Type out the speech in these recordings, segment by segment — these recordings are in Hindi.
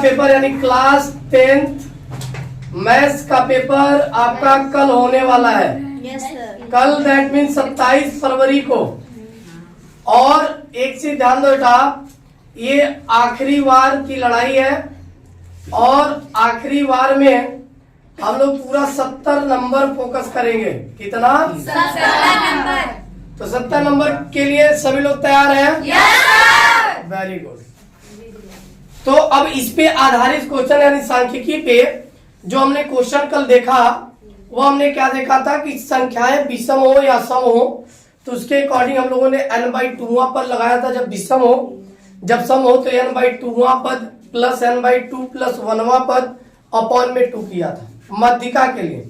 पेपर यानी क्लास 10th मैथ्स का पेपर आपका कल होने वाला है। कल दैट मीन 27 फरवरी को। और एक चीज ध्यान दो बेटा, ये आखिरी वार की लड़ाई है और आखिरी वार में हम लोग पूरा 70 नंबर फोकस करेंगे। कितना? 70 नंबर। तो 70 नंबर के लिए सभी लोग तैयार हैं? Very good. तो अब इस पे आधारित क्वेश्चन यानी सांख्यिकी पे जो हमने क्वेश्चन कल देखा वो हमने क्या देखा था कि संख्याएं विषम हो या सम हो तो उसके अकॉर्डिंग हम लोगों ने n/2 पद लगाया था। जब विषम हो, जब सम हो तो n/2 पद प्लस n/2 प्लस 1वां पद अपॉन में 2 किया था माध्यिका के लिए।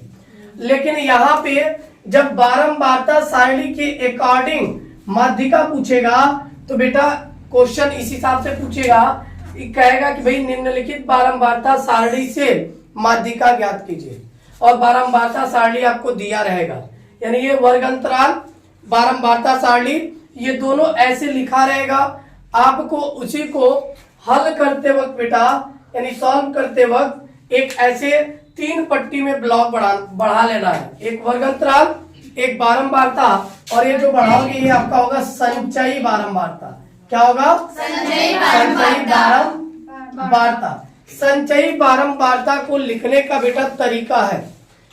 लेकिन यहाँ पे जब बारंबारता सारणी के अकॉर्डिंग माध्यिका पूछेगा तो बेटा क्वेश्चन इस हिसाब से पूछेगा, कहेगा कि भाई निम्नलिखित बारंबारता सारणी से माध्यिका ज्ञात कीजिए और बारंबारता सारणी आपको दिया रहेगा। यानी ये वर्ग अंतराल बारंबारता सारणी ये दोनों ऐसे लिखा रहेगा। आपको उसी को हल करते वक्त बेटा यानी सॉल्व करते वक्त एक ऐसे 3 पट्टी में ब्लॉक बढ़ा लेना है। एक वर्ग अंतराल, एक बारंबारता और ये जो बढ़ाओगे ये आपका होगा संचयी बारंबारता। क्या होगा? संचयी बारंबारता। संचयी बारंबारता को लिखने का बेटा तरीका है।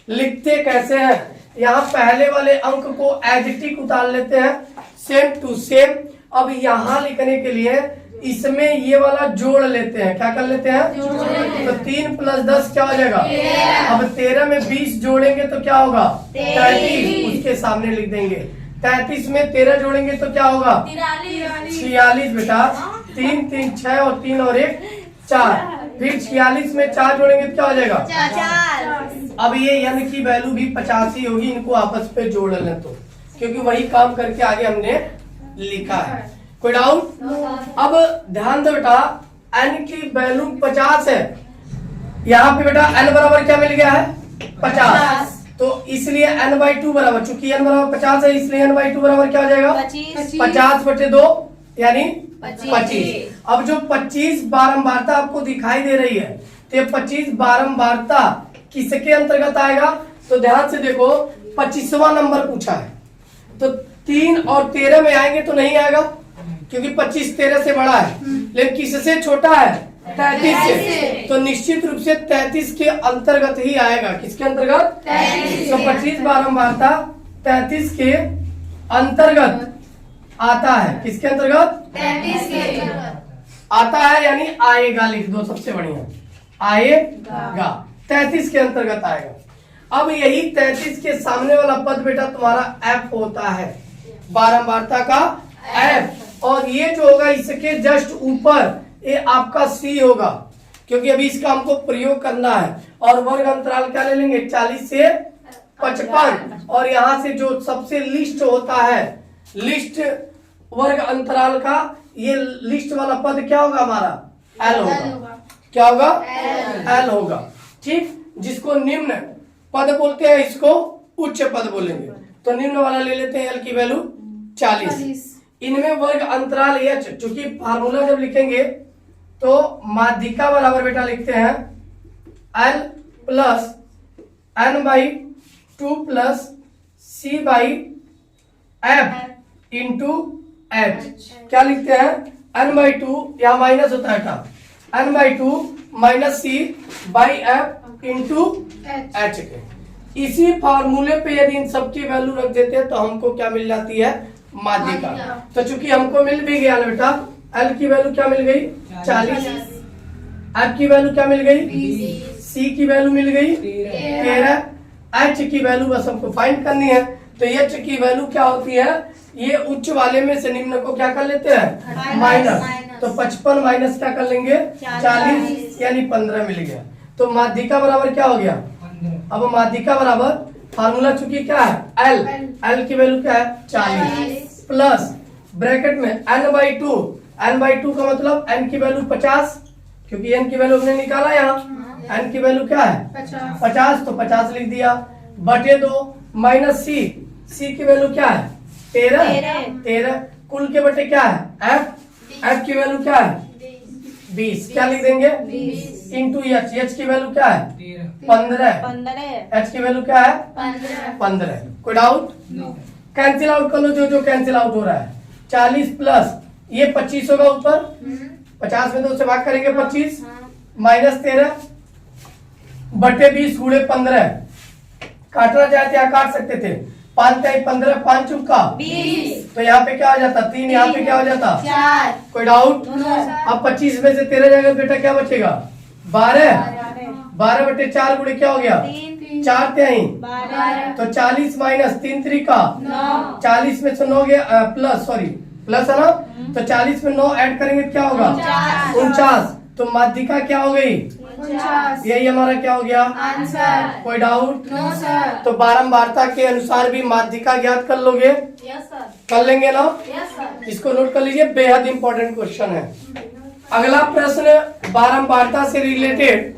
लिखते कैसे हैं? यहाँ पहले वाले अंक को एज इट इज उतार लेते हैं सेम टू सेम। अब यहाँ लिखने के लिए इसमें ये वाला जोड़ लेते हैं। क्या कर लेते हैं? तो 3 + 10 क्या हो जाएगा? अब 13 में 20 जोड़ेंगे तो क्या होगा? 33। उसके सामने लिख देंगे। 33 में 13 जोड़ेंगे तो क्या होगा? 46 बेटा। 3 3 6 और 3 और 1 4। फिर 46 में 4 जोड़ेंगे तो क्या हो जाएगा? 4। अब ये n की वैल्यू भी 50 ही होगी। इनको आपस पे जोड़ लें तो, क्योंकि वही काम करके आगे हमने लिखा है। कोई डाउट? अब ध्यान दो बेटा, n की वैल्यू 50 है। यहाँ पे बेटा n बराबर क्या मिल गया है? 50। तो इसलिए n/2 बराबर, चूंकि n बराबर 50 है इसलिए n/2 बराबर क्या हो जाएगा? 50/2 यानी 25। अब जो 25 बारंबारता आपको दिखाई दे रही है तो ये 25 बारंबारता किसके अंतर्गत आएगा? तो ध्यान से देखो, 25वां नंबर पूछा है तो 3 और 13 में आएंगे तो नहीं आएगा क्योंकि 25 13 से बड़ा है। लेकिन किससे छोटा है? 33 से। तो निश्चित रूप से 33 के अंतर्गत ही आएगा। किसके अंतर्गत? 33। तो 25 बारंबारता 33 के अंतर्गत आता है। किसके अंतर्गत? 33 के आता है यानी आएगा। लिख दो, सबसे बढ़िया आएगा। 33 के अंतर्गत आएगा। अब यही 33 के सामने वाला पद बेटा तुम्हारा f होता है, बारंबारता का f। और ये जो होगा इसके जस्ट ऊपर ये आपका c होगा, क्योंकि अभी इसका हमको प्रयोग करना है। और वर्ग अंतराल क्या ले लेंगे? 40 से 55। और यहाँ से जो सबसे लिस्ट होता है, लिस्ट वर्ग अंतराल का ये लिस्ट वाला पद क्या होगा हमारा? l होगा। क्या होगा? l होगा। ठीक, जिसको निम्न पद बोलते हैं इसको उच्च पद बोलेंगे। तो निम्न वाला ले लेते हैं l की वैल्यू 40। इनमें वर्ग अंतराल h, चूंकि फार्मूला जब लिखेंगे तो माध्यिका बराबर बेटा लिखते हैं l plus n/2 plus c/f into h। क्या लिखते हैं? n/2 या माइनस होता है n/2 minus c/f into h के। इसी फार्मूले पे यदि इन सबकी वैल्यू रख देते हैं तो हमको क्या मिल जाती है? माध्यिका। तो चूंकि हमको मिल भी गया बेटा, l की वैल्यू क्या मिल गई? 40। f की वैल्यू क्या मिल गई? 20। c की वैल्यू मिल गई 13। h की वैल्यू बस हमको फाइंड करनी है। तो h की वैल्यू क्या होती है? ये उच्च वाले में से निम्न को क्या कर लेते हैं? माइनस। तो 55 माइनस क्या कर लेंगे? 40 यानी 15 मिल गया। तो माध्यिका बराबर क्या हो गया? अब माध्यिका बराबर फार्मूला चूंकि क्या है? l की वैल्यू क्या है? 40 प्लस ब्रैकेट में n/2। n/2 का मतलब n की वैल्यू 50, क्योंकि n की वैल्यू हमने निकाला यहाँ। n की वैल्यू क्या है? 50। तो 50 लिख दिया बटे 2 माइनस c की वैल्यू क्या है? 13। कुल के बटे क्या है? f की वैल्यू क्या है? 20 क्या लिख देंगे 20 इंटू एच, एच की वैल्यू क्या है 15, 15 एच की वैल्यू क्या है 15। कोई डाउट? कैंसिल आउट कर लो जो जो कैंसिल आउट हो रहा है। 40 प्लस ये 25 होगा ऊपर, 50 में 2 से भाग करेंगे 25 माइनस 13 बटे 20 गुणे 15। काटना चाहते हैं काट सकते थे। 5 3 15 5 चुका 20 तो यहाँ पे क्या हो जाता 3, यहाँ पे क्या हो जाता 4 कोई डाउट? नो सर अब 25 में से 13 जाएगा बेटा क्या बचेगा 12, 12 बटे 4 गुणे क्या हो गया 3 4 3 12 तो 40 माइनस 3 3 का 9 40 में से 9 गया प्लस, सॉरी प्लस है ना, तो 40 में 9 ऐड करेंगे क्या होगा 49। तो माध्यिका क्या हो गई 49 यही हमारा क्या हो गया आंसर कोई डाउट? नो सर तो बारंबारता के अनुसार भी माध्यिका ज्ञात कर लोगे, यस सर कर लेंगे ना? यस सर इसको नोट कर लीजिए, बेहद इंपॉर्टेंट क्वेश्चन है। अगला प्रश्न बारंबारता से रिलेटेड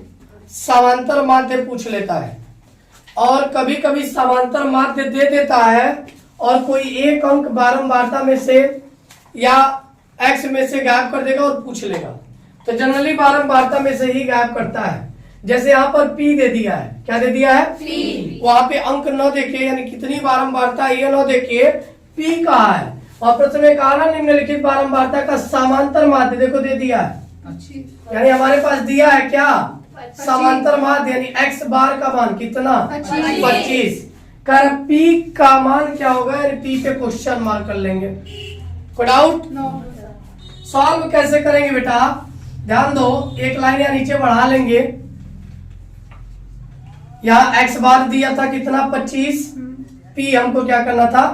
समांतर माध्य पूछ लेता है, और कभी कभी समांतर माध्य दे देता है और कोई एक अंक बारंबारता में से या एक्स में से गायब कर देगा और पूछ लेगा। तो जनरली बारंबारता में से ही गायब करता है। जैसे यहाँ पर पी दे दिया है, क्या दे दिया है P। वहां पे अंक न देखिए, यानी कितनी बारंबारता है ये न देखिए, पी कहा है और प्रश्न में कहा ना निम्नलिखित बारंबारता का समांतर माध्य देखो दे दिया है, यानी हमारे पास दिया है क्या समांतर माध्य, यानी एक्स बार का मान कितना 25 कर पी का मान क्या होगा, यानी पी पे क्वेश्चन मार्क कर लेंगे। कोई डाउट? सॉल्व कैसे करेंगे बेटा ध्यान दो, एक लाइन या नीचे बढ़ा लेंगे। यहाँ एक्स बार दिया था कितना 25, पी हमको क्या करना था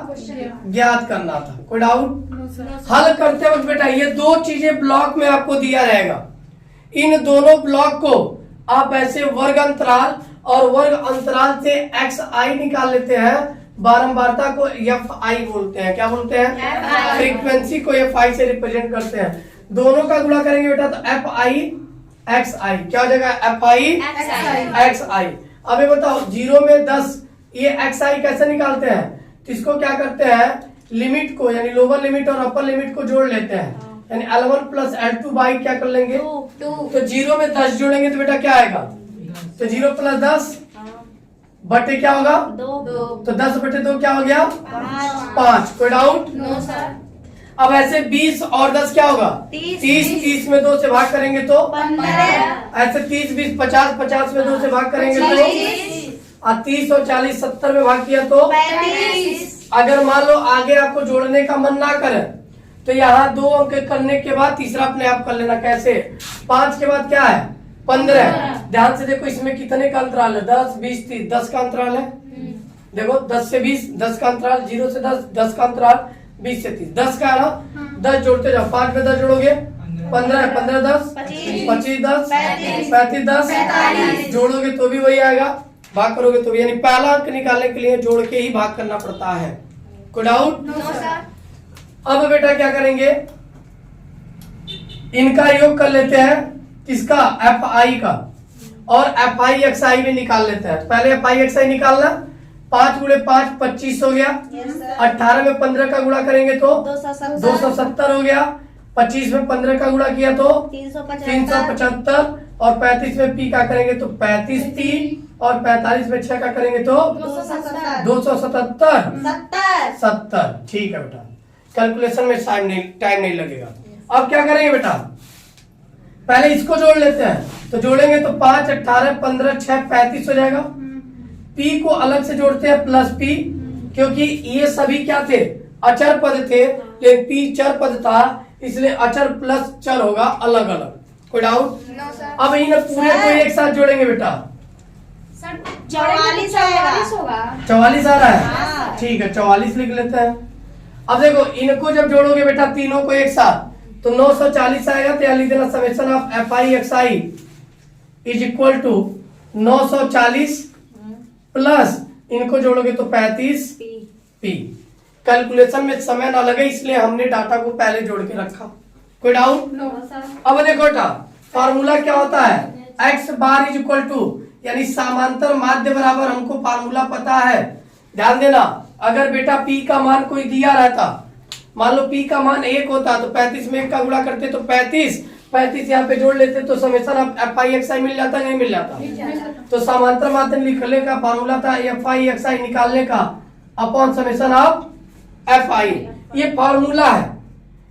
ज्ञात करना था। कोई डाउट? हल करते वक्त बेटा ये दो चीजें ब्लॉक में आपको दिया रहेगा, इन दोनों ब्लॉक को आप ऐसे वर्ग अंतराल और वर्ग अंतराल से एक्स आई निकाल लेते हैं। बारंबारता को एफ आई बोलते हैं, क्या बोलते हैं FI। फ्रीक्वेंसी को एफ आई से रिप्रेजेंट करते हैं। दोनों का गुणा करेंगे बेटा तो एफ आई एक्स आई क्या हो जाएगा एफ आई एक्स आई। अब ये बताओ 0 में 10 ये एक्स आई कैसे निकालते हैं? तो इसको क्या करते हैं लिमिट को, यानी लोअर लिमिट और अपर लिमिट को जोड़ लेते हैं, यानी L1 प्लस L2 बाई क्या कर लेंगे 2 तो 0 में 10 जोड़ेंगे तो बेटा क्या आएगा, तो 0 प्लस 10 बटे क्या होगा 2 तो 10 बटे 2 क्या हो गया 5। कोई डाउट? नो सर अब ऐसे 20 और 10 क्या होगा 30 में 2 से भाग करेंगे तो 15 ऐसे 30 20 50 50 में 2 से भाग करेंगे तो 30 और 40 70 में भाग किया तो 35 अगर मान लो आगे आपको जोड़ने का मन ना करे तो यहाँ 2 अंक करने के बाद तीसरा अपने आप कर लेना। कैसे? 5 के बाद क्या है 15। ध्यान से देखो इसमें कितने का अंतराल है 10 20 30 10 का अंतराल है। देखो 10 से 20 10 का अंतराल, 0 से 10 10 का अंतराल, 20 से 30 10 का है ना। 10 जोड़ते जाओ, 5 में 10 जोड़ोगे 15 15 10 25 10 35 10 45 जोड़ोगे तो भी वही आएगा, भाग करोगे तो भी, यानी पहला अंक निकालने के लिए जोड़ के ही भाग करना पड़ता है। कोई डाउट? नो सर अब बेटा क्या करेंगे इनका योग कर लेते हैं, किसका एफ आई का, और एफ आई एक्स आई भी निकाल लेते हैं। पहले एफ आई एक्स आई निकालना, 5 गुणे 5 25 हो गया, 18 में 15 का गुणा करेंगे तो 270 हो गया, 25 में 15 का गुणा किया तो 375 और 35 में पी का करेंगे तो 35 पी और 45 में 6 का करेंगे तो 277 70। ठीक है बेटा, कैलकुलेशन में टाइम नहीं लगेगा। अब क्या करेंगे बेटा पहले इसको जोड़ लेते हैं, तो जोड़ेंगे तो 5 18 15 6 35 हो जाएगा। पी को अलग से जोड़ते हैं प्लस पी, क्योंकि ये सभी क्या थे अचर पद थे, लेकिन पी चर पद था इसलिए अचर प्लस चर होगा अलग अलग। कोई डाउट? नो सर अब इन पूरे को एक साथ जोड़ेंगे बेटा, 44 होगा 44 आ रहा है। हाँ। ठीक है 44 लिख लेते हैं। अब देखो इनको जब जोड़ोगे बेटा तीनों को एक साथ तो 940 आएगा, तो यहाँ लिख देना summation of F I X I is equal to 940 plus इनको जोड़ोगे तो 35 पी। कैलकुलेशन में समय ना लगे इसलिए हमने डाटा को पहले जोड़ के रखा। कोई डाउट? नो सर अब देखो बेटा फार्मूला क्या होता है X bar is equal to, यानी समांतर माध्य बराबर हमको फार्मूला पता है। ध्यान देना, अगर बेटा पी का मान कोई दिया रहता, मान लो पी का मान 1 होता तो 35 में 1 का गुणा करते तो 35 35 यहाँ पे जोड़ लेते तो summation of F I X I मिल जाता, नहीं मिल जाता। तो समांतर माध्यम लिखने का फार्मूला था एफ आई एक्स आई निकालने का अपॉन समेशन ऑफ एफ आई। ये फार्मूला है,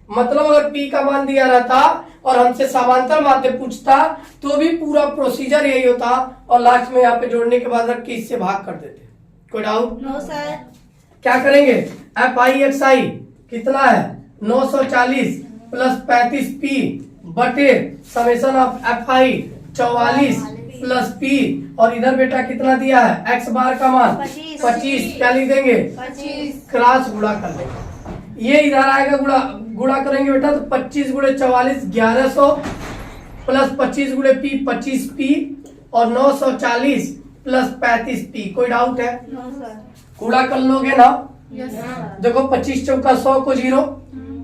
मतलब अगर पी का मान दिया रहता और हमसे समांतर माध्य पूछता तो भी पूरा प्रोसीजर यही होता और लास्ट में यहाँ पे जोड़ने के बाद रख के इससे भाग कर देते। कोई डाउट? No sir. क्या करेंगे? एफ आई एक्स आई कितना है 940 प्लस 35 पी बटे summation of F I 44 plus P और इधर बेटा कितना दिया है एक्स बार का मान 25। क्या लिख देंगे? 25 क्रॉस गुणा कर देंगे। ये इधर आएगा गुणा करेंगे बेटा तो 25 गुणे 44 1100 प्लस 25 गुणे पी 25 पी और 940 प्लस 35 पी। कोई डाउट है? No sir. गुणा कर लोगे ना? Yes sir. देखो 25 चौका 100 को 0,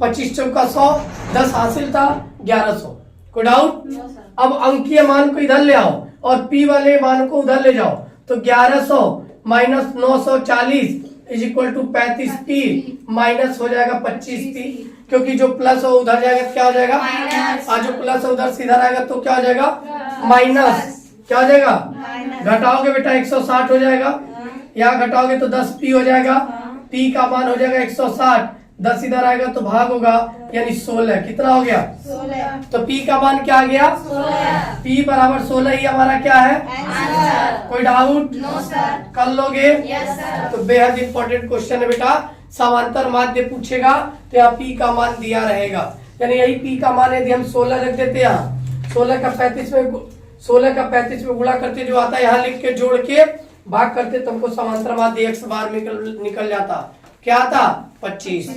25 चौका 100 10 हासिल था 1100। कोई डाउट? No sir. अब अंकीय मान को इधर ले आओ और पी वाले मान को उधर ले जाओ तो 1100 minus 940 is equal to 35 P minus हो जाएगा 25 पी, क्योंकि जो प्लस हो उधर जाएगा तो क्या हो जाएगा माइनस। और जो प्लस हो उधर से इधर आएगा तो क्या हो जाएगा माइनस। क्या हो जाएगा? माइनस। घटाओगे बेटा 160 हो जाएगा, यहाँ घटाओगे तो 10 पी हो जाएगा, पी का मान हो जाएगा 160, 10 इधर आएगा तो भाग होगा यानी 16। कितना हो गया? 16। तो पी का मान क्या आ गया? 16। पी बराबर 16 ही हमारा क्या है? आंसर। कोई डाउट? No sir. कर लोगे? Yes sir. तो बेहद इंपॉर्टेंट क्वेश्चन है बेटा। समांतर माध्य पूछेगा तो यहाँ पी का मान दिया रहेगा, यानी यही पी का मान यदि हम 16 रख देते यहाँ 16 का 35 में गुणा करते जो आता है यहाँ लिख के जोड़ के भाग करते तो हमको समांतर माध्य एक्स बार निकल जाता। क्या आता? 25।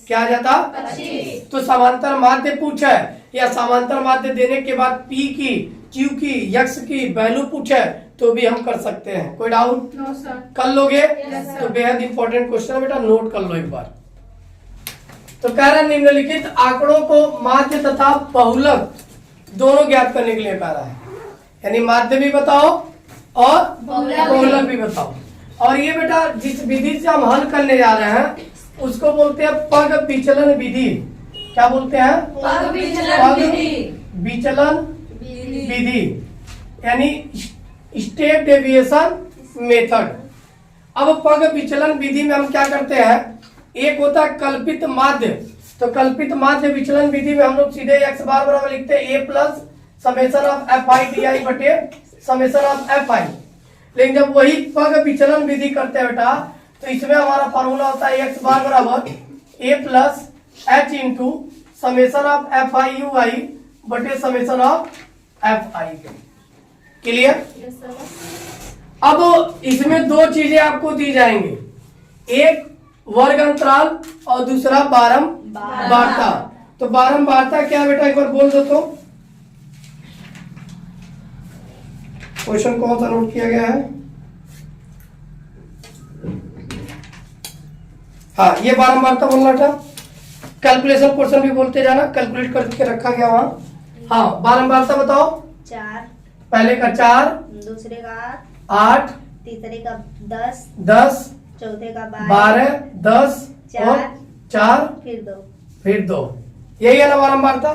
क्या आ जाता? 25। तो समांतर माध्य पूछे या समांतर माध्य देने के बाद पी की क्यू की यक्स की वैल्यू पूछे तो भी हम कर सकते हैं। कोई डाउट? No sir. कर लोगे? सर। तो बेहद इंपॉर्टेंट क्वेश्चन है बेटा, नोट कर लो एक बार। तो कह रहा है निम्नलिखित आंकड़ों को माध्य तथा बहुलक दोनों ज्ञात करने के लिए कह रहा है, यानी माध्य भी बताओ और बहुलक भी बताओ। और ये बेटा जिस विधि से हम हल करने जा रहे हैं उसको बोलते हैं पग विचलन विधि। क्या बोलते हैं? पग विचलन विधि। विचलन विधि यानी स्टेप डेविएशन मेथड। अब पग विचलन विधि में हम क्या करते हैं, एक होता है कल्पित माध्य। तो कल्पित माध्य विचलन विधि में हम लोग सीधे एक्स बार बराबर लिखते हैं A plus summation of F I D I बटे समेशन ऑफ एफ आई। लेकिन जब वही पग विचलन विधि करते हैं बेटा तो इसमें हमारा फॉर्मूला होता है एक्स बार बराबर A plus H into summation of F I U I बटे summation of F I. Clear? Yes sir. अब इसमें दो चीजें आपको दी जाएंगी, एक वर्ग अंतराल और दूसरा बारंबारता। तो बारंबारता क्या बेटा एक बार बोल दो तो। क्वेश्चन कौन सा नोट किया गया है? हाँ ये बारंबारता बोलना था। कैलकुलेशन पोर्शन भी बोलते जाना, कैलकुलेट करके रखा गया वहां। हाँ बारंबारता बताओ। 4, पहले का 4, दूसरे का 8, तीसरे का 10, 10, चौथे का 12, 10 और 4 फिर 2। यही है ना बारंबारता।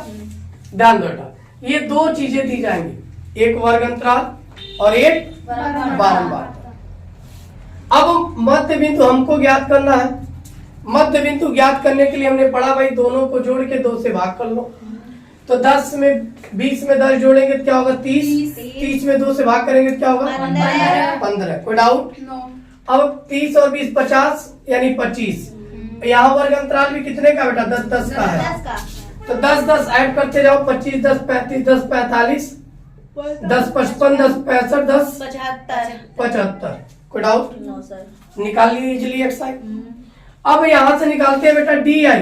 ध्यान दो बेटा, ये दो चीजें दी जाएंगी, एक वर्ग अंतराल और एक बारंबारता। अब मध्य बिंदु हमको ज्ञात करना है। मध्य बिंदु ज्ञात करने के लिए हमने पढ़ा भाई दोनों को जोड़ के 2 से भाग कर लो। तो 10 में 20 में 10 जोड़ेंगे तो क्या होगा 30, 30 में 2 से भाग करेंगे तो क्या होगा 15। कोई डाउट? अब 30 और 20 50 यानी 25। यहाँ वर्ग अंतराल भी कितने का बेटा 10-10 का है। तो 10-10 ऐड करते जाओ, 25 10 35 10 45 10 55 10 65 10 75। कोई डाउट? No sir. निकाल लीजिए इजिली एक्स आई। अब यहां से निकालते हैं बेटा डी आई।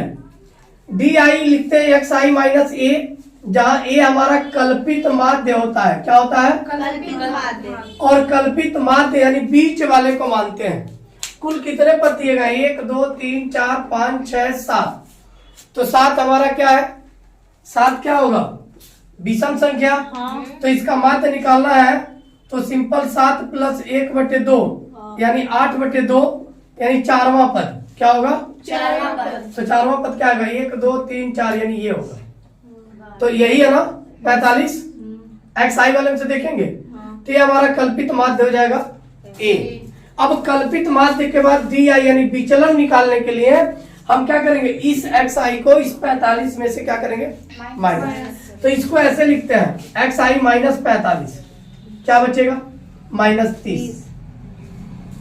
डी आई लिखते हैं एक्स आई माइनस ए, जहां ए हमारा कल्पित माध्य होता है। क्या होता है? कल्पित माध्य। और कल्पित माध्य यानी बीच वाले को मानते हैं। कुल कितने पद दिए गए? 1 2 3 4 5 6 7। तो 7 हमारा क्या है? 7 क्या होगा? विषम संख्या। हाँ। तो इसका माध्य निकालना है तो सिंपल 7 प्लस 1/2 यानी 8/2 यानी 4वां पद क्या होगा? 4वां पद। तो 4वां पद क्या होगा? 1 2 3 4 यानी ये होगा। तो यही है ना, 45, एक्स आई वाले में से देखेंगे तो ये हमारा कल्पित माध्य हो जाएगा ए। अब कल्पित माध्य के बाद डी आई यानी विचलन निकालने के लिए हम क्या करेंगे, इस एक्स आई को इस 45 में से क्या करेंगे, माइनस। तो इसको ऐसे लिखते हैं एक्स आई माइनस 45, क्या बचेगा, -30।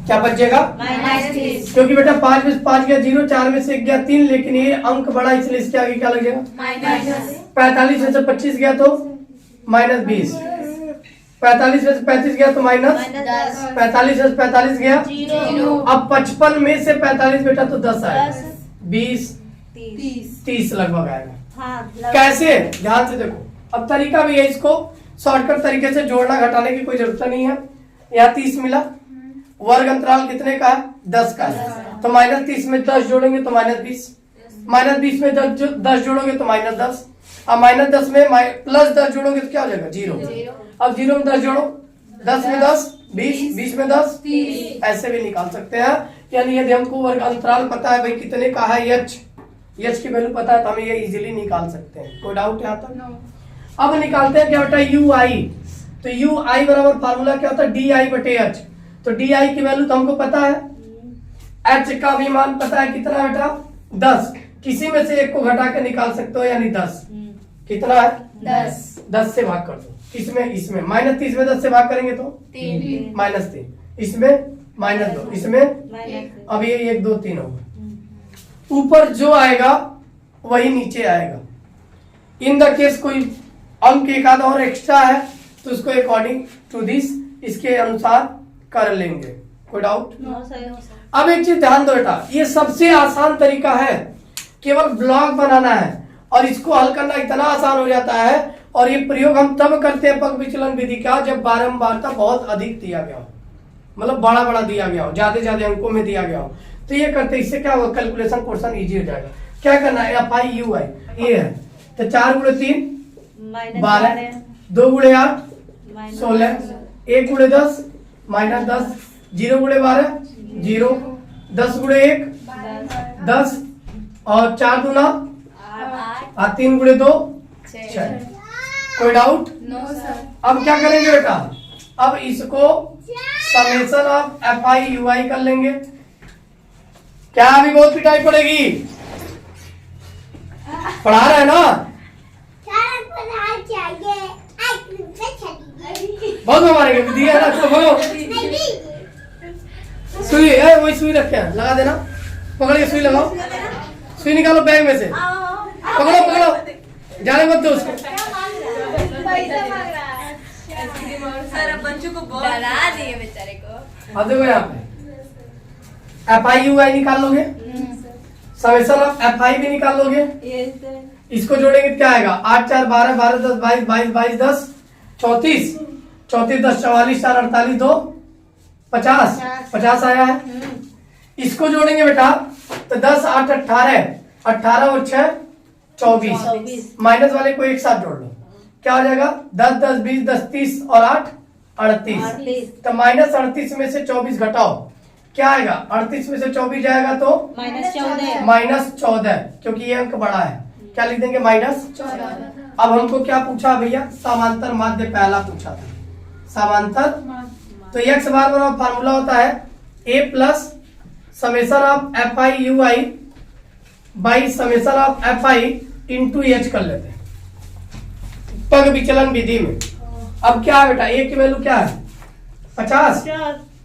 क्या बचेगा, -30। क्योंकि बेटा 5 में से 5 गया 0, 4 में से 1 गया 3, लेकिन ये अंक बड़ा इसलिए इसके आगे क्या लगेगा, 45 में से 25 गया तो -20, 45 में से 35 गया तो -10, 45 में से 45 गया 0। अब 55 में से 45 बेटा तो 10 आएगा, 20 30 लगभग आएगा। हाँ, कैसे, ध्यान से देखो, अब तरीका भी है, इसको शॉर्टकट तरीके से जोड़ना घटाने की कोई जरूरत नहीं है। यहाँ 30 मिला, वर्ग अंतराल कितने का है, 10 का है, तो -30 में 10 जोड़ेंगे तो -20, -20 में 10 जोड़ोगे तो -10, अब -10 में +10 जोड़ोगे तो क्या हो जाएगा, 0। अब 0 में 10 जोड़ो, 10 में 10 20, 20 में 10 30, ऐसे भी निकाल सकते हैं। यानी यदि हमको वर्ग अंतराल पता है भाई कितने का है एच की वैल्यू पता है तो हम ये इजीली निकाल सकते हैं। कोई डाउट यहाँ तक? अब निकालते हैं क्या होता है यू आई। तो यू आई बराबर फार्मूला क्या होता है, डी आई बटे एच। तो डी आई की वैल्यू तो हमको पता है, एच का भी मान पता है कितना बेटा 10, किसी में से एक को घटा के निकाल सकते हो, यानी 10 कितना है 10 से भाग कर दो, इसमें -30 में 10 से भाग करेंगे तो -3, इसमें -2, इसमें अब ये 1 2 3 होगा, ऊपर जो आएगा वही नीचे आएगा। इन द केस कोई अंक एक आधा और एक्स्ट्रा है तो उसको अकॉर्डिंग टू दिस इसके अनुसार कर लेंगे। कोई डाउट? अब एक चीज ध्यान दो बेटा, ये सबसे आसान तरीका है, केवल ब्लॉक बनाना है और इसको हल करना इतना आसान हो जाता है। और ये प्रयोग हम तब करते हैं पग विचलन विधि का जब बारंबारता बहुत अधिक दिया गया हो, मतलब बड़ा बड़ा दिया गया हो, ज्यादा अंकों में दिया गया हो, तो ये करते, इससे क्या होगा, कैलकुलेशन पोर्शन इजी हो जाएगा। क्या करना है, एफ आई यू आई ये है, तो 4 × 3 12, 2 × 8 16, 1 × 10 -10, 0 × 12 0, 10 × 1 10 और 4 दूना 8, 3 × 2 6। कोई डाउट? अब क्या करेंगे बेटा, अब इसको summation of F I U I कर लेंगे। क्या अभी बहुत पिटाई पड़ेगी, पढ़ा रहे हैं ना, बहुत मारेंगे विधि है ना, तो सुई है, वही सुई रखे हैं, लगा देना, पकड़िए सुई लगाओ, सुई निकालो बैग में से, पकड़ो जाने मत दो उसको। बच्चों को डरा दिए बेचारे को। अब देखो यहाँ पे एफ आई यू आई निकाल लोगे, समेशन ऑफ एफ आई भी निकाल लोगे, इसको जोड़ेंगे क्या आएगा, 8 4 12 12 10 22 22 22 10 34 34 10 44 4 48 2 50 आया है। इसको जोड़ेंगे बेटा तो 10 8 18 18 और 6 24, माइनस वाले को एक साथ जोड़ लो, क्या हो जाएगा 10 10 20 10 30 और 8 38, तो -38 में से 24 घटाओ, क्या आएगा, 38 में से 24 जाएगा तो -14, क्योंकि ये अंक बड़ा है, क्या लिख देंगे -14। अब हमको क्या पूछा भैया, समांतर माध्य पहला पूछा था, समांतर। तो x बार बराबर फार्मूला होता है a plus summation of F I U I by summation of F I into H कर लेते हैं पग विचलन विधि में। अब क्या है बेटा, a की वैल्यू क्या है 50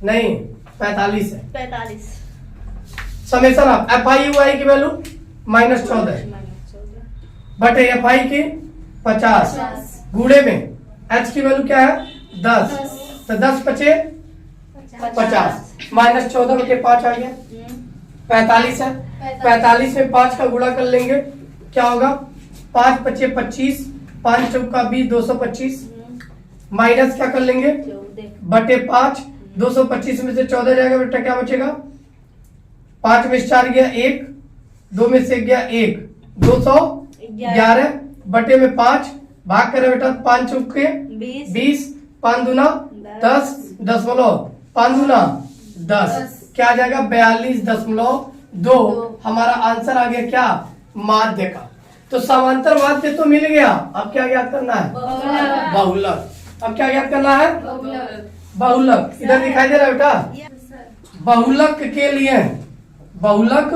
नहीं 45 है, 45 summation of F I U I की वैल्यू -14 बटे एफ आई की 50 गुणे में h की वैल्यू क्या है 10, तो 10 बचे 50, -14 बटे 5 आ गया 45 है, 45 में 5 का गुणा कर लेंगे, क्या होगा 5 बचे 25, 5 चौका 20 225, माइनस क्या कर लेंगे बटे 5, 225 में से 14 जाएगा बेटा, क्या बचेगा 5 में 4 गया 1, 2 में से गया 1, 211 बटे में 5 भाग करे बेटा, 5 चौके 20, 5 दूना 10, 5 दूना 10, क्या आ जाएगा 42.2। हमारा आंसर आ गया क्या, माध्य का। तो समांतर माध्य तो मिल गया, अब क्या ज्ञात करना है? बहुलक। अब क्या ज्ञात करना है? बहुलक। इधर दिखाई दे रहा है बेटा? बहुलक के लिए, बहुलक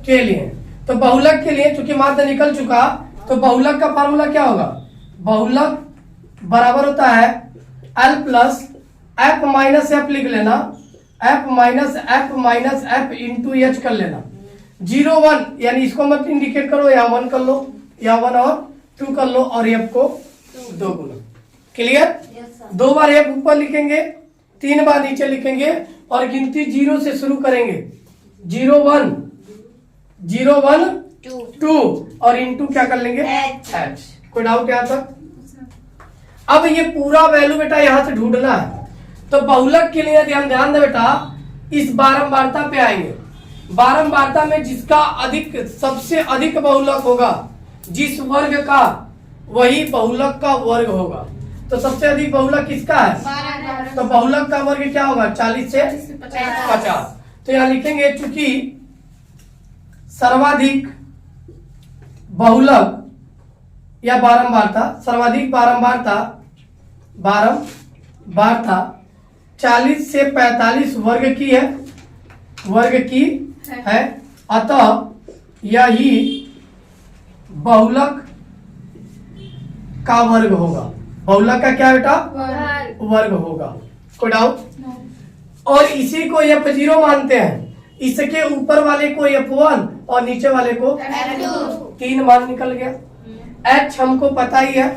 के लिए तो बहुलक के लिए चूंकि माध्य निकल चुका, तो बहुलक का फार्मूला क्या होगा? बहुलक बराबर होता है L plus F minus F लिख लेना, F minus F into H कर लेना। 0 1 यानी इसको मत इंडिकेट करो, यहाँ 1 कर लो, या 1 और 2 कर लो, और एफ को 2 गुना। क्लियर? 2 बार एफ ऊपर लिखेंगे, 3 बार नीचे लिखेंगे, और गिनती 0 से शुरू करेंगे। 0 1 0 1 2 और इंटू क्या कर लेंगे? एच। कोई डाउट यहाँ तक? अब ये पूरा वैल्यू बेटा यहां से ढूंढना है, तो बहुलक के लिए ध्यान दे बेटा, इस बारंबारता पे आएंगे। बारंबारता में जिसका अधिक, सबसे अधिक बहुलक होगा, जिस वर्ग का, वही बहुलक का वर्ग होगा। तो सबसे अधिक बहुलक किसका है? तो बहुलक का वर्ग क्या होगा? 40 से 50। तो यहाँ लिखेंगे चूंकि सर्वाधिक बहुलक या बारंबारता, सर्वाधिक बारंबारता 40 से 45 वर्ग की है, अतः यही बहुलक का वर्ग होगा। बहुलक का क्या बेटा? वर्ग होगा। कोई डाउट? और इसी को F0 मानते हैं, इसके ऊपर वाले को F1 और नीचे वाले को F2। 3 मान निकल गया। H हमको पता ही है,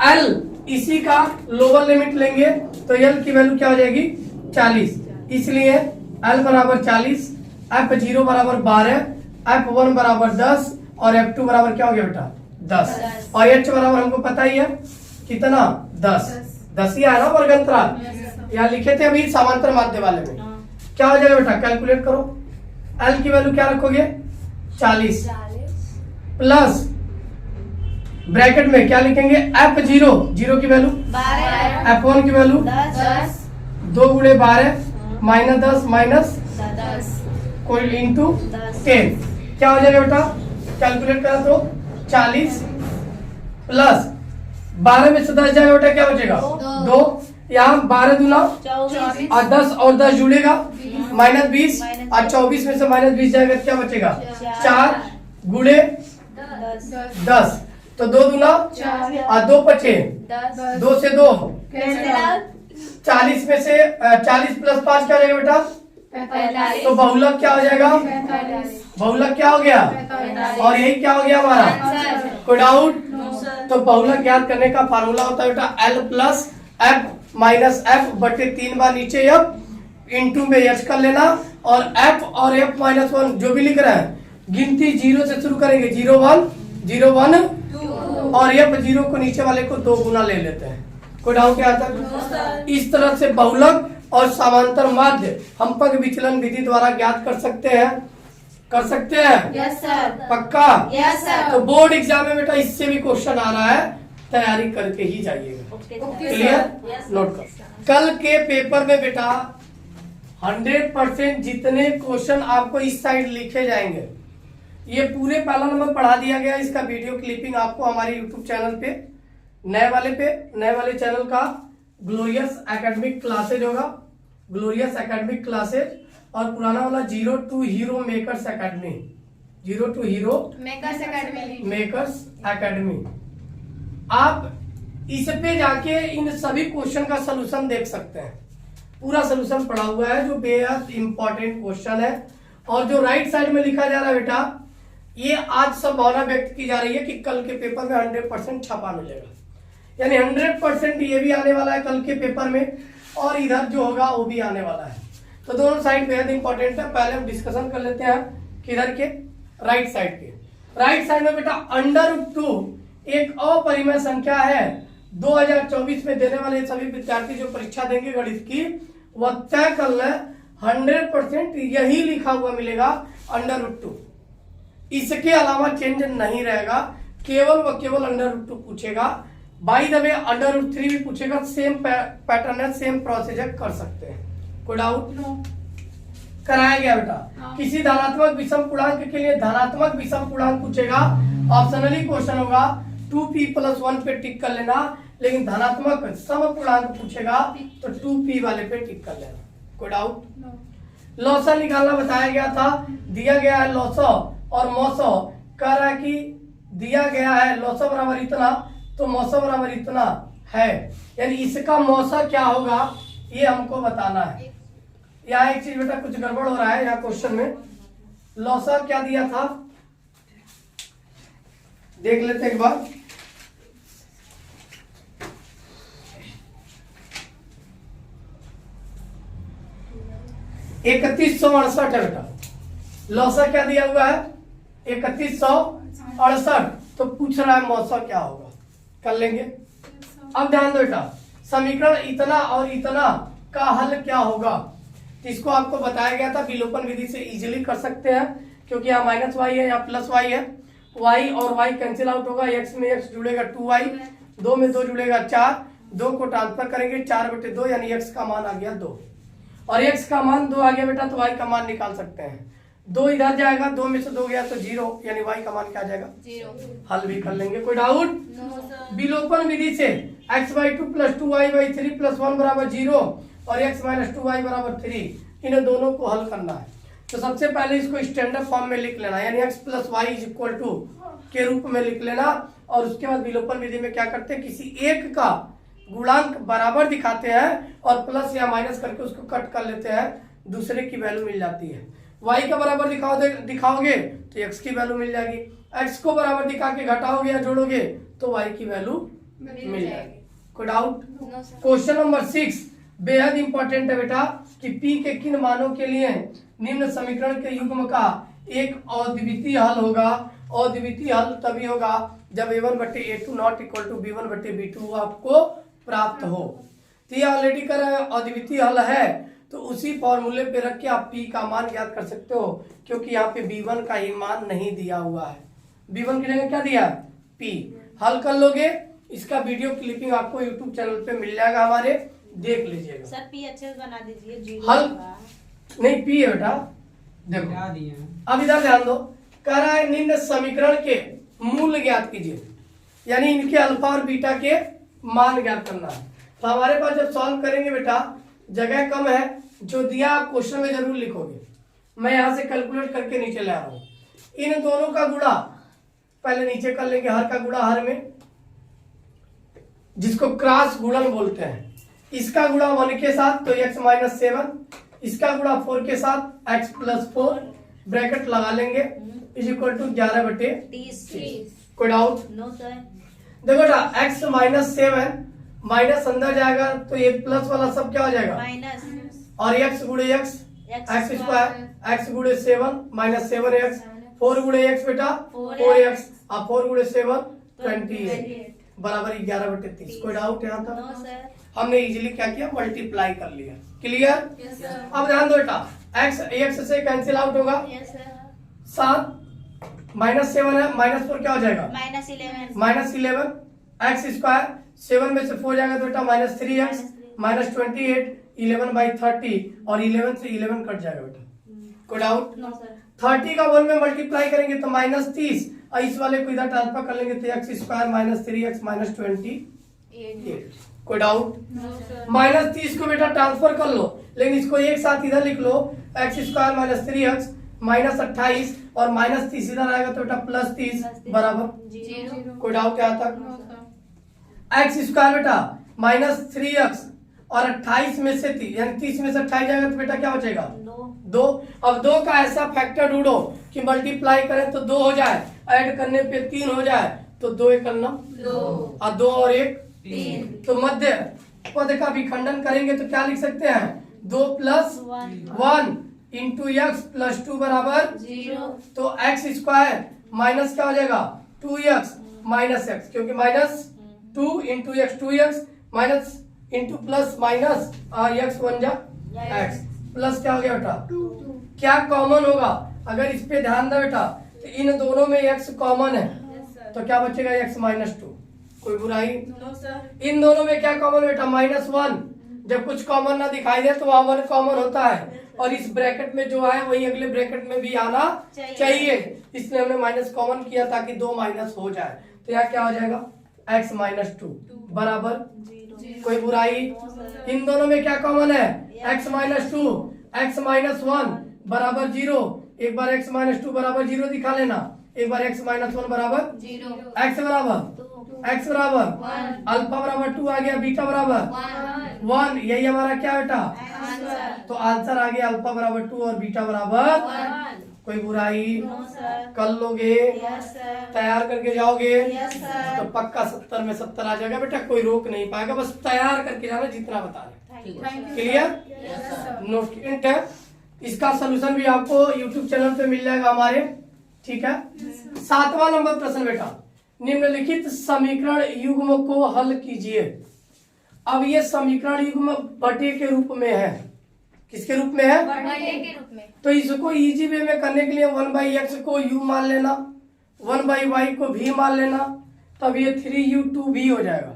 L इसी का लोअर लिमिट लेंगे तो L की वैल्यू क्या हो जाएगी? 40। इसलिए L बराबर 40, F0 बराबर 12, F1 बराबर 10 और F2 बराबर क्या हो गया बेटा? 10। और H बराबर हमको पता ही है कितना? 10 ही आया ना वर्गंतराल। यहाँ लिखे थे अभी समांतर माध्य वाले में। क्या हो जाएगा बेटा? कैलकुलेट करो। L की वैल्यू क्या रखोगे? 40 प्लस ब्रैकेट में क्या लिखेंगे? F0 की वैल्यू 12, F1 की वैल्यू 10, 2 गुणे 12 माइनस 10 माइनस 10 कोई इंटू 10। क्या हो जाएगा बेटा? कैलकुलेट करा तो 40 प्लस 12 में से 10 जाएगा बेटा, क्या बचेगा? 2। यहाँ 12 दूना और 10 और 10 जुड़ेगा, माइनस 20 और 24 में से माइनस 20 जाएगा, क्या बचेगा? 4 गुणे 10। तो 2 दूना और 2 बचे, 2 से 2 40 में से 40 प्लस 5 क्या हो जाएगा बेटा? 45। तो बहुलक क्या हो जाएगा? बहुलक क्या हो गया? और यही क्या हो गया हमारा? कोई डाउट? तो बहुलक ज्ञात करने का फार्मूला होता है बेटा L plus F minus F बटे 3 बार नीचे एफ इंटू में एच कर लेना, और एफ और एफ माइनस 1 जो भी लिख रहे हैं गिनती 0 से शुरू करेंगे। 0 1 0 1 और F0 को नीचे वाले को 2 गुना ले लेते हैं। कोई डाउट यहाँ तक? इस तरह से बहुलक और समांतर माध्य हम पग विचलन विधि द्वारा ज्ञात कर सकते हैं। कर सकते हैं? Yes sir. पक्का? Yes sir. तो बोर्ड एग्जाम में बेटा इससे भी क्वेश्चन आ रहा है, तैयारी करके ही जाइएगा। क्लियर? नोट कर। कल के पेपर में बेटा 100% जितने क्वेश्चन आपको इस साइड लिखे जाएंगे, ये पूरे पहला नंबर पढ़ा दिया गया। इसका वीडियो क्लिपिंग आपको हमारे यूट्यूब चैनल पे, नए वाले चैनल का ग्लोरियस एकेडमिक क्लासेज होगा, ग्लोरियस एकेडमिक क्लासेज, और पुराना वाला 0 to hero makers academy, 0 to hero makers academy. आप इस पे जाके इन सभी क्वेश्चन का सोल्यूशन देख सकते हैं। पूरा सोल्यूशन पढ़ा हुआ है, जो बेहद इंपॉर्टेंट क्वेश्चन है। और जो राइट साइड में लिखा जा रहा है बेटा, ये आज संभावना व्यक्त की जा रही है कि कल के पेपर में 100% छापा मिलेगा, यानी 100% ये भी आने वाला है कल के पेपर में, और इधर जो होगा वो भी आने वाला है। तो दोनों साइड बेहद इंपॉर्टेंट है। पहले हम डिस्कशन कर लेते हैं किधर के? राइट साइड के। राइट साइड में बेटा √2 एक अपरिमेय संख्या है। 2024 में देने वाले सभी विद्यार्थी जो परीक्षा देंगे गणित की, वह तय कर ले 100% यही लिखा हुआ मिलेगा √2। इसके अलावा चेंज नहीं रहेगा, केवल व केवल √2 पूछेगा। बाय द वे √3 भी पूछेगा, सेम पैटर्न है, सेम प्रोसीजर कर सकते हैं। कोई डाउट? कराया गया बेटा। किसी धनात्मक विषम पूर्णांक के लिए धनात्मक विषम पूर्णांक पूछेगा, ऑप्शनली क्वेश्चन होगा 2p + 1 पे टिक कर लेना, लेकिन धनात्मक सम पूर्णांक पूछेगा तो 2p वाले पे टिक कर लेना। कोई डाउट? लॉसा निकालना बताया गया था, दिया गया है लॉसा और मौसा, कह रहा है कि दिया गया है लॉसा बराबर इतना तो मौसा बराबर इतना है, यानी इसका मौसा क्या होगा ये हमको बताना है। यहाँ एक चीज बेटा कुछ गड़बड़ हो रहा है यहाँ क्वेश्चन में। लॉसा क्या दिया था देख लेते एक बार। इकतीस 3168 है बेटा। लौसा क्या दिया हुआ है 3168, तो पूछ रहा है मौसा क्या होगा, कर लेंगे। अब ध्यान दो बेटा, समीकरण इतना और इतना का हल क्या होगा, तो इसको आपको बताया गया था, विलोपन विधि से इजीली कर सकते हैं, क्योंकि यहाँ -y है यहाँ +y है, y और y कैंसिल आउट होगा, x में x जुड़ेगा 2y, 2 में 2 जुड़ेगा 4, 2 को ट्रांसफर करेंगे 4/2 यानी x का मान आ गया 2, और x का मान 2 आ गया बेटा तो y का मान निकाल सकते हैं। 2 इधर जाएगा, 2 में से 2 गया तो 0, यानी y का मान क्या आ जाएगा 0। हल भी कर लेंगे, कोई डाउट? विलोपन विधि से x/2 + 2y/3 + 1 बराबर 0 और x - 2y बराबर 3, इन दोनों को हल करना है। तो सबसे पहले इसको स्टैंडर्ड फॉर्म में लिख लेना, यानी x + y = के रूप में लिख लेना, और उसके बाद विलोपन विधि में क्या करते हैं, किसी एक का गुणांक बराबर दिखाते हैं और प्लस या माइनस करके उसको कट कर लेते हैं, दूसरे की वैल्यू मिल जाती है। y का बराबर दिखाओगे तो x की वैल्यू मिल जाएगी, x को बराबर दिखा के घटाओगे या जोड़ोगे तो y की वैल्यू मिल जाएगी। कोई डाउट? क्वेश्चन नंबर 6 बेहद इंपॉर्टेंट है बेटा कि p के किन मानों के लिए निम्न समीकरण के युग्म का एक अद्वितीय हल होगा। अद्वितीय हल तभी होगा जब a1/a2 ≠ b1/b2 आपको प्राप्त हो। तो ये ऑलरेडी कर अद्वितीय हल है, तो उसी फॉर्मूले पे रख के आप p का मान ज्ञात कर सकते हो, क्योंकि यहाँ पे b1 का ही मान नहीं दिया हुआ है। b1 की जगह क्या दिया है p। हल कर लोगे, इसका वीडियो क्लिपिंग आपको यूट्यूब चैनल पे मिल जाएगा हमारे, देख लीजिएगा। सर p अच्छे से बना दीजिए। हल नहीं p है बेटा, देखो अब इधर ध्यान दो, कह रहा है निम्न समीकरण के मूल ज्ञात कीजिए, यानी इनके अल्फा और बीटा के मान ज्ञात करना है। तो हमारे पास जब सॉल्व करेंगे बेटा जगह कम है, जो दिया आप क्वेश्चन में जरूर लिखोगे, मैं यहां से कैलकुलेट करके नीचे ले आ रहा हूं। इन दोनों का गुणा पहले नीचे कर लेंगे, हर का गुणा हर में, जिसको क्रॉस गुणन बोलते हैं। इसका गुणा 1 के साथ तो x - 7, इसका गुणा 4 के साथ x + 4, ब्रैकेट लगा लेंगे = 11/30। कोई डाउट? No sir. देखो बेटा x - 7 माइनस अंदर जाएगा तो ये प्लस वाला सब क्या हो जाएगा माइनस, और x गुणे x x² x गुणे 7 - 7x, 4 गुणे x बेटा 4x, और 4 गुणे 7 28 बराबर 11/30। कोई डाउट यहाँ तक? No sir. हमने इजीली क्या किया, मल्टीप्लाई कर लिया। क्लियर? अब ध्यान दो बेटा, x से कैंसिल आउट होगा, 7 -7 है, -4 क्या हो जाएगा -11, x², 7 में से 4 जाएगा तो बेटा -3x, -28, 11/30, और 11 से 11 कट जाएगा बेटा। कोई डाउट? 30 का 1 में मल्टीप्लाई करेंगे तो -30, और इस वाले को इधर ट्रांसफर कर लेंगे तो x² -3x -28। कोई डाउट? -30 को बेटा ट्रांसफर कर लो, लेकिन इसको एक साथ इधर लिख लो, x² -3x -28 और -30 इधर आएगा तो बेटा +30 बराबर। कोई डाउट यहाँ तक? x² बेटा -3x और 28 में से 30, यानी 30 में से 28 जाएगा तो बेटा क्या बचेगा 2। अब 2 का ऐसा फैक्टर ढूंढो कि मल्टीप्लाई करें तो 2 हो जाए, ऐड करने पे 3 हो जाए, तो 2 × 9 और 2 और 1 3। तो मध्य पद का विखंडन करेंगे तो क्या लिख सकते हैं, 2 + 1 × x + 2 बराबर 0। तो x² माइनस क्या हो जाएगा 2x - x, क्योंकि -2 × x 2x minus into plus minus x बन जा x, प्लस क्या हो गया बेटा 2। क्या कॉमन होगा, अगर इस पे ध्यान दो बेटा, तो इन दोनों में x कॉमन है, तो क्या बचेगा x - 2। कोई बुराई? इन दोनों में क्या कॉमन बेटा -1, जब कुछ कॉमन ना दिखाई दे तो वहां 1 कॉमन होता है, और इस ब्रैकेट में जो है वही अगले ब्रैकेट में भी आना चाहिए। इसलिए हमने माइनस कॉमन किया ताकि 2 माइनस हो जाए। तो यहाँ क्या हो जाएगा, x माइनस 2 बराबर, कोई बुराई, इन दोनों में क्या कॉमन है, x माइनस 2, x माइनस 1 बराबर 0। एक बार x माइनस 2 बराबर 0 दिखा लेना, एक बार x माइनस 1 बराबर 0, x बराबर अल्फा बराबर 2 आ गया, बीटा बराबर 1, यही हमारा क्या बेटा, तो आंसर आ गया अल्फा बराबर 2 और बीटा बराबर। कोई बुराई, कर लोगे, तैयार करके जाओगे तो पक्का 70 में 70 आ जाएगा बेटा, कोई रोक नहीं पाएगा, बस तैयार करके जाना जितना बता रहे। क्लियर, नोट है। इसका सोल्यूशन भी आपको YouTube चैनल पे मिल जाएगा हमारे, ठीक है। 7वां नंबर प्रश्न बेटा, निम्नलिखित समीकरण युग्म को हल कीजिए। अब ये समीकरण युग्म बटे के रूप में है, किसके रूप में है, बटे के रूप में। तो इसको इजी वे में करने के लिए 1/x को u मान लेना, 1/y को v मान लेना, तब ये 3u 2v हो जाएगा।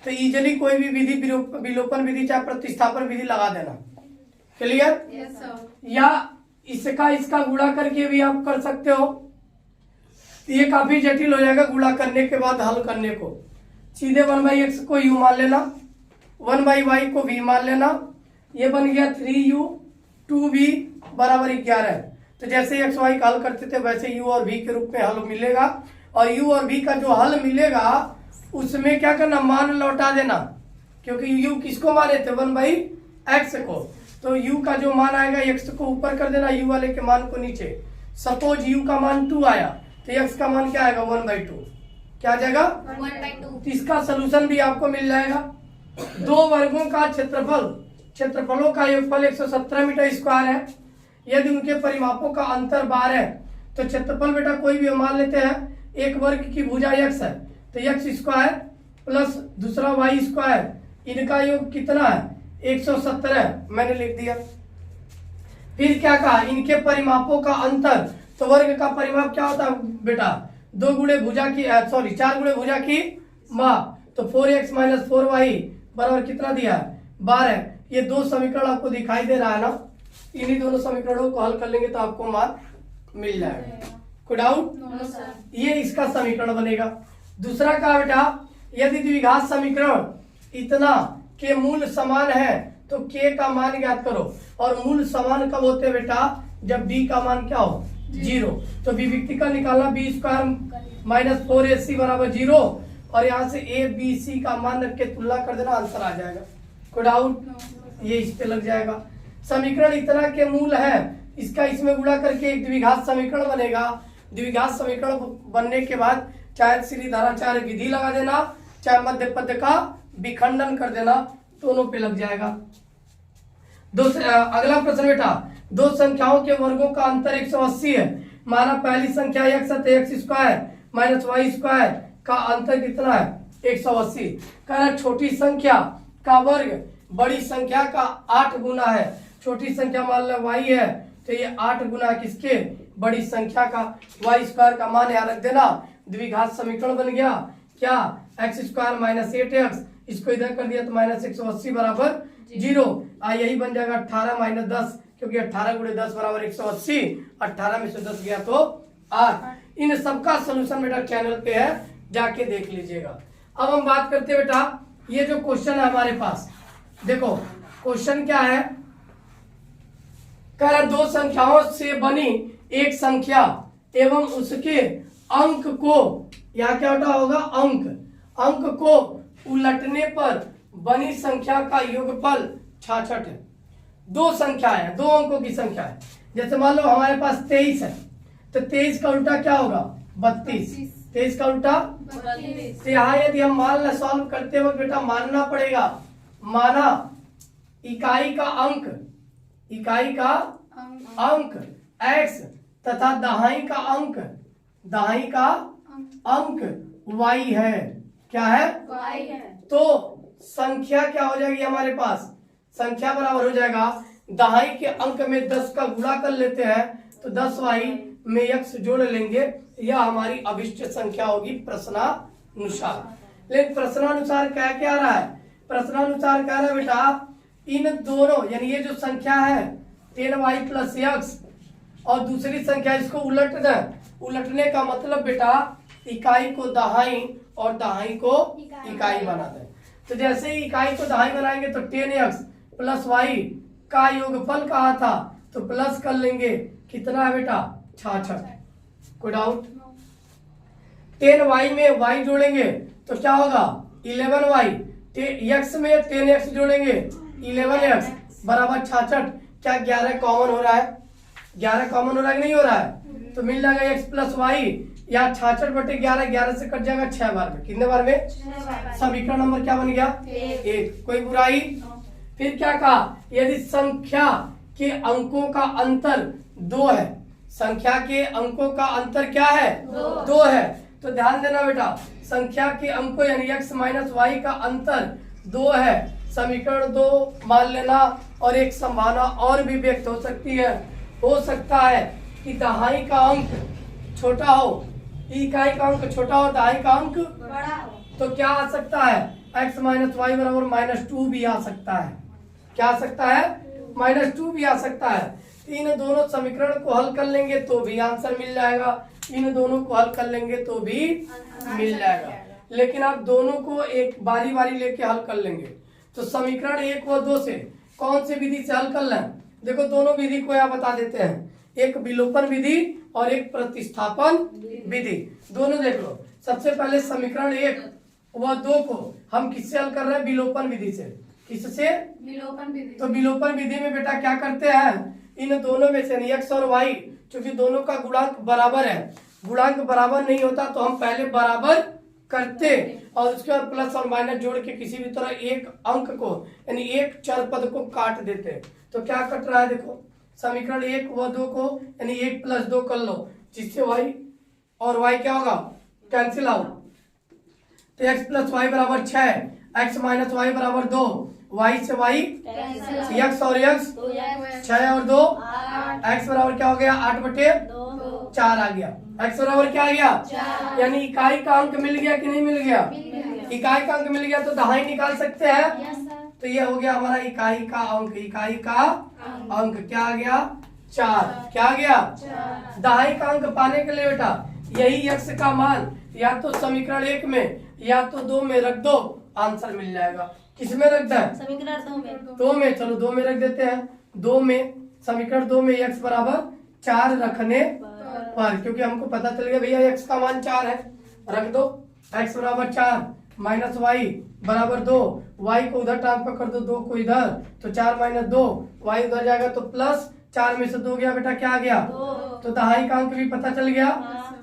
तो इजीली कोई भी विधि, विलोपन विधि चाहे प्रतिस्थापन विधि लगा देना। क्लियर, या इसका गुणा करके भी आप कर सकते हो, ये काफी जटिल हो जाएगा गुणा करने के बाद हल करने को। सीधे 1/x को u मान लेना, 1/y को v मान लेना, ये बन गया 3u 2v बराबर 11। तो जैसे x y का हल करते थे वैसे u और v के रूप में हल मिलेगा, और u और v का जो हल मिलेगा उसमें क्या करना, मान लौटा देना, क्योंकि u किसको माने थे, 1/x को। तो u का जो मान आएगा x को ऊपर कर देना, u वाले के मान को नीचे। सपोज u का मान 2 आया तो x का मान क्या आएगा, 1/2। क्या आ जाएगा, 1/2। इसका सोल्यूशन भी आपको मिल जाएगा। दो वर्गों का क्षेत्रफलों का योगफल 117 मीटर स्क्वायर है। यदि उनके परिमापों का अंतर 12 है तो क्षेत्रफल बेटा कोई भी मान लेते हैं, एक वर्ग की भुजा x है तो x स्क्वायर प्लस दूसरा y स्क्वायर, इनका योग कितना है, 117 मैंने लिख दिया। फिर क्या कहा, इनके परिमापों का अंतर, तो वर्ग का परिमाप क्या होता है बेटा, 4 गुणे भुजा की माप, तो 4x माइनस 4y बराबर कितना दिया है, 12। ये दो समीकरण आपको दिखाई दे रहा है ना, इन्हीं दोनों समीकरणों को हल कर लेंगे तो आपको मार्क मिल जाएगा। कोई डाउट, ये इसका समीकरण बनेगा। दूसरा का बेटा, यदि द्विघात समीकरण इतना के मूल समान है तो k का मान ज्ञात करो, और मूल समान कब होते हैं बेटा, जब b का मान क्या हो, 0। तो विभक्ति का निकालना, b स्क्वायर माइनस 4ac बराबर 0, और यहाँ से a b c का मान रख के तुलना कर देना, आंसर आ जाएगा। कोई डाउट, ये इस पे लग जाएगा। समीकरण इतना के मूल है, इसका इसमें गुणा करके एक द्विघात समीकरण बनेगा। द्विघात समीकरण बनने के बाद चाहे सीधी धारा चाहे विधि लगा देना, चाहे मध्य पद का विखंडन कर देना, दोनों पे लग जाएगा। अगला प्रश्न बेटा, दो संख्याओं के वर्गों का अंतर 180 है। माना पहली संख्या x है तो x square minus y square का अंतर कितना है, 180। कह छोटी संख्या का वर्ग बड़ी संख्या का 8 गुना है। छोटी संख्या मान लो y है तो ये 8 गुना किसके, बड़ी संख्या का। y स्क्वायर का मान यहाँ रख देना, द्विघात समीकरण बन गया क्या, x स्क्वायर माइनस 8x, इसको इधर कर दिया तो माइनस 180 बराबर 0। यही बन जाएगा 18 माइनस 10, क्योंकि 18 गुणे 10 बराबर 180, 18 में से 10 गया तो 8। इन सबका सोल्यूशन बेटा चैनल पे है, जाके देख लीजिएगा। अब हम बात करते हैं बेटा, ये जो क्वेश्चन है हमारे पास, देखो क्वेश्चन क्या है, कह रहा दो संख्याओं से बनी एक संख्या एवं उसके अंक को, यहाँ क्या होता होगा, अंक को उलटने पर बनी संख्या का योगफल 66 है। दो संख्या है, दो अंकों की संख्या है। जैसे मान लो हमारे पास 23 है तो 23 का उल्टा क्या होगा, 32। 23 का उल्टा 32। तो यहाँ यदि हम मान ला सॉल्व करते वक्त बेटा मानना पड़ेगा, माना इकाई का अंक x तथा दहाई का अंक y है। क्या है, y है। तो संख्या क्या हो जाएगी हमारे पास, संख्या बराबर हो जाएगा, दहाई के अंक में 10 का गुणा कर लेते हैं तो 10y में x जोड़ लेंगे, यह हमारी अभिष्ट संख्या होगी प्रश्नानुसार। लेकिन प्रश्नानुसार क्या आ रहा है, प्रश्नानुसार कह रहा है बेटा इन दोनों यानी ये जो संख्या है 10y प्लस एक्स और दूसरी संख्या इसको उलट दें। उलटने का मतलब बेटा इकाई को दहाई और दहाई को इकाई बना दें। तो जैसे ही इकाई को दहाई बनाएंगे तो 10x प्लस वाई का योगफल कहा था तो प्लस कर लेंगे, कितना है बेटा 66। कोई डाउट? 10y में y जोड़ेंगे तो क्या होगा 11y, x में 10x जोड़ेंगे 11x बराबर 66। क्या 11 कॉमन हो रहा है? 11 कॉमन हो रहा है कि नहीं हो रहा है? तो मिल जाएगा x प्लस वाई या 66/11, 11 से कट जाएगा 6 बार में। कितने बार में? समीकरण नंबर क्या बन गया? 1। कोई बुराई? फिर क्या कहा? यदि संख्या के अंकों का अंतर 2 है, संख्या के अंकों का अंतर क्या है? 2 है। तो ध्यान देना बेटा, संख्या के अंकों यानी x माइनस वाई का अंतर 2 है। समीकरण 2 मान लेना। और एक संभावना और भी व्यक्त हो सकती है, हो सकता है कि दहाई का अंक छोटा हो, इकाई का अंक छोटा हो, दहाई का अंक बड़ा हो। तो क्या आ सकता है? x माइनस वाई बराबर -2 भी आ सकता है। क्या आ सकता है? -2 भी आ सकता है। इन दोनों समीकरण को हल कर लेंगे तो भी आंसर मिल जाएगा, इन दोनों को हल कर लेंगे तो भी मिल जाएगा। लेकिन आप दोनों को एक बारी बारी लेके हल कर लेंगे। तो समीकरण 1 व 2 से कौन सी विधि से हल कर लें? देखो दोनों विधि को यहाँ बता देते हैं, एक विलोपन विधि और एक प्रतिस्थापन विधि। दोनों देख लो। सबसे पहले समीकरण 1 व 2 को हम किससे हल कर रहे हैं? विलोपन विधि से। किससे? विलोपन विधि। तो विलोपन विधि में बेटा क्या करते हैं, इन दोनों में से x और y क्योंकि दोनों का गुणांक बराबर है, गुणांक बराबर नहीं होता तो हम पहले बराबर करते और उसके बाद प्लस और माइनस जोड़ के किसी भी तरह एक अंक को यानी एक चर पद को काट देते। तो क्या कट रहा है? देखो समीकरण 1 व 2 को यानी 1 प्लस 2 कर लो, जिससे y और y क्या होगा? Cancel out. तो x प्लस वाई बराबर 6, x माइनस वाई बराबर 2, y से y x और x 6 और 2 x बराबर क्या हो गया? 8/4 आ गया। x बराबर क्या आ गया? यानी इकाई का अंक मिल गया कि नहीं मिल गया? इकाई का अंक मिल गया तो दहाई निकाल सकते हैं। तो ये हो गया हमारा इकाई का अंक। इकाई का अंक क्या आ गया? 4। क्या आ गया? दहाई का अंक पाने के लिए बेटा यही x का मान या तो समीकरण 1 में या तो 2 में रख दो, आंसर मिल जाएगा। किसमें रख दें? समीकरण 2 में। 2 में। चलो 2 में रख देते हैं। 2 में समीकरण 2 में x बराबर 4 रखने पर, क्योंकि हमको पता चल गया भैया x का मान 4 है, रख दो। x बराबर 4 माइनस वाई बराबर 2, y को उधर ट्रांसफर कर दो, 2 को इधर, तो 4 माइनस 2, y उधर जाएगा तो प्लस 4 में से 2 गया बेटा, क्या आ गया? 2। तो दहाई का अंक भी पता चल गया।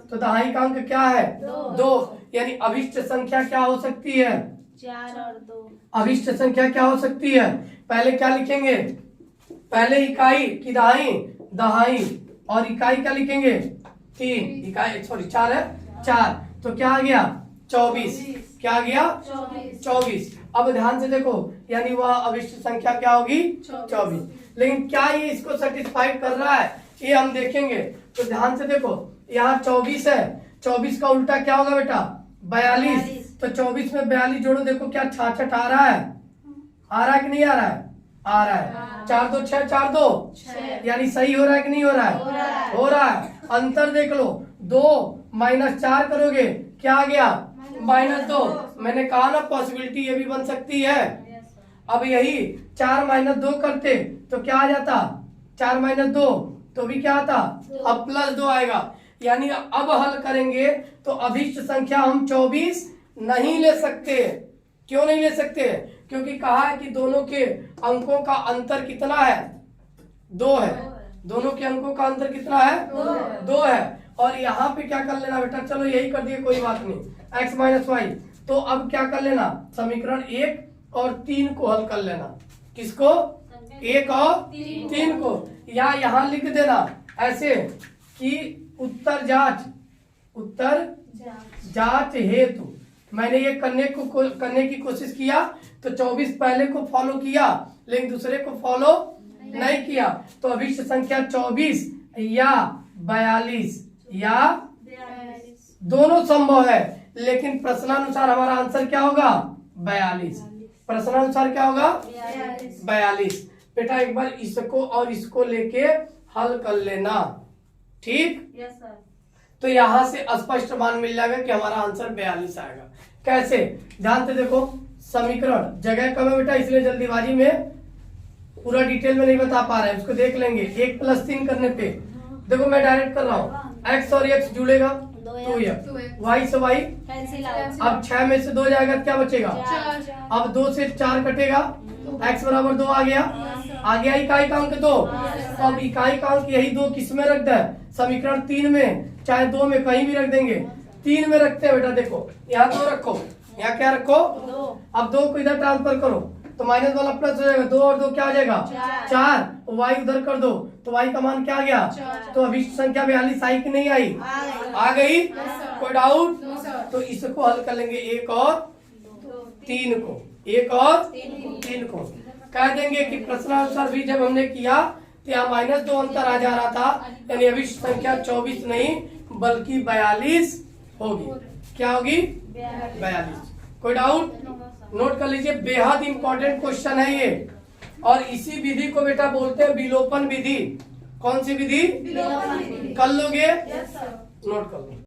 तो दहाई का अंक क्या है? 2। यानी अभिष्ट संख्या क्या हो सकती है? 4 और 2। अभिष्ट संख्या क्या हो सकती है? पहले क्या लिखेंगे? पहले इकाई की दहाई, दहाई और इकाई क्या लिखेंगे? 3 इकाई, सॉरी 4 है 4। तो क्या आ गया? 24। क्या आ गया? 24। अब ध्यान से देखो, यानी वह अभिष्ट संख्या क्या होगी? 24। लेकिन क्या ये इसको सेटिस्फाइड कर रहा है, ये हम देखेंगे। तो ध्यान से देखो, यहाँ 24 है, 24 का उल्टा क्या होगा बेटा? 42। तो 24 में 42 जोड़ो, देखो क्या 66 आ रहा है? आ रहा है कि नहीं आ रहा है? आ रहा है। 4 2 6, 4 2 6, यानी सही हो रहा है कि नहीं हो रहा है? हो रहा है। अंतर देख लो, 2 माइनस 4 करोगे क्या आ गया? -2। मैंने कहा ना पॉसिबिलिटी ये भी बन सकती है। अब यही 4 माइनस 2 करते तो क्या आ जाता? 4 माइनस 2 तो भी क्या आता? अब +2 आएगा। यानी अब हल करेंगे तो अभिष्ट संख्या हम 24 नहीं ले सकते। क्यों नहीं ले सकते? क्योंकि कहा है कि दोनों के अंकों का अंतर कितना है? 2 है। दोनों के अंकों का अंतर कितना है? 2 है। और यहाँ पे क्या कर लेना बेटा? चलो यही कर दिए, कोई बात नहीं, x माइनस वाई। तो अब क्या कर लेना? समीकरण 1 और 3 को हल कर लेना। किसको? 1 और 3 को। या यहाँ लिख देना ऐसे कि उत्तर जांच हेतु मैंने ये करने की कोशिश किया तो 24 पहले को फॉलो किया लेकिन दूसरे को फॉलो नहीं किया। तो अभिष्ट संख्या 24 या 42 या दोनों संभव है, लेकिन प्रश्नानुसार हमारा आंसर क्या होगा? 42। प्रश्नानुसार क्या होगा? 42। 42। बेटा एक बार इसको और इसको लेके हल कर लेना, ठीक। Yes sir. तो यहाँ से स्पष्ट मान मिल जाएगा कि हमारा आंसर 42 आएगा। कैसे? ध्यान से देखो, समीकरण जगह कम है बेटा, इसलिए जल्दीबाजी में पूरा डिटेल में नहीं बता पा रहे हैं, उसको देख लेंगे। 1 + 3 करने पे देखो मैं डायरेक्ट कर रहा हूँ, x और x जुड़ेगा 2x, y से y, कैंसिल आउट। अब 6 में से 2 जाएगा तो क्या बचेगा? 4। अब 2 से 4 कटेगा, x बराबर 2 आ गया। आ गया इकाई कांक 2। तो अब इकाई कांक यही 2 किस में रख दे? समीकरण 3 में, चाहे 2 में, कहीं भी रख देंगे। 3 में रखते हैं बेटा, देखो यहाँ 2 रखो, यहाँ क्या रखो? 2। अब 2 को इधर ट्रांसफर करो तो माइनस वाला प्लस हो जाएगा, 2 और 2 क्या आ जाएगा? 4। y उधर कर दो तो y का मान क्या आ गया? 4। तो अभी संख्या 42 आई कि नहीं आई? आ गई। कोई डाउट? तो इसको हल कर लेंगे 1 और 3 को, 1 और 3 को कह देंगे कि प्रश्नानुसार भी जब हमने किया तो यहाँ -2 अंतर आ जा रहा था, यानी अभी संख्या 24 नहीं बल्कि 42 होगी। क्या होगी? 42। कोई डाउट? नोट कर लीजिए, बेहद इंपॉर्टेंट क्वेश्चन है ये। और इसी विधि को बेटा बोलते हैं विलोपन विधि। कौन सी विधि? कर लोगे? Yes sir. नोट कर लो।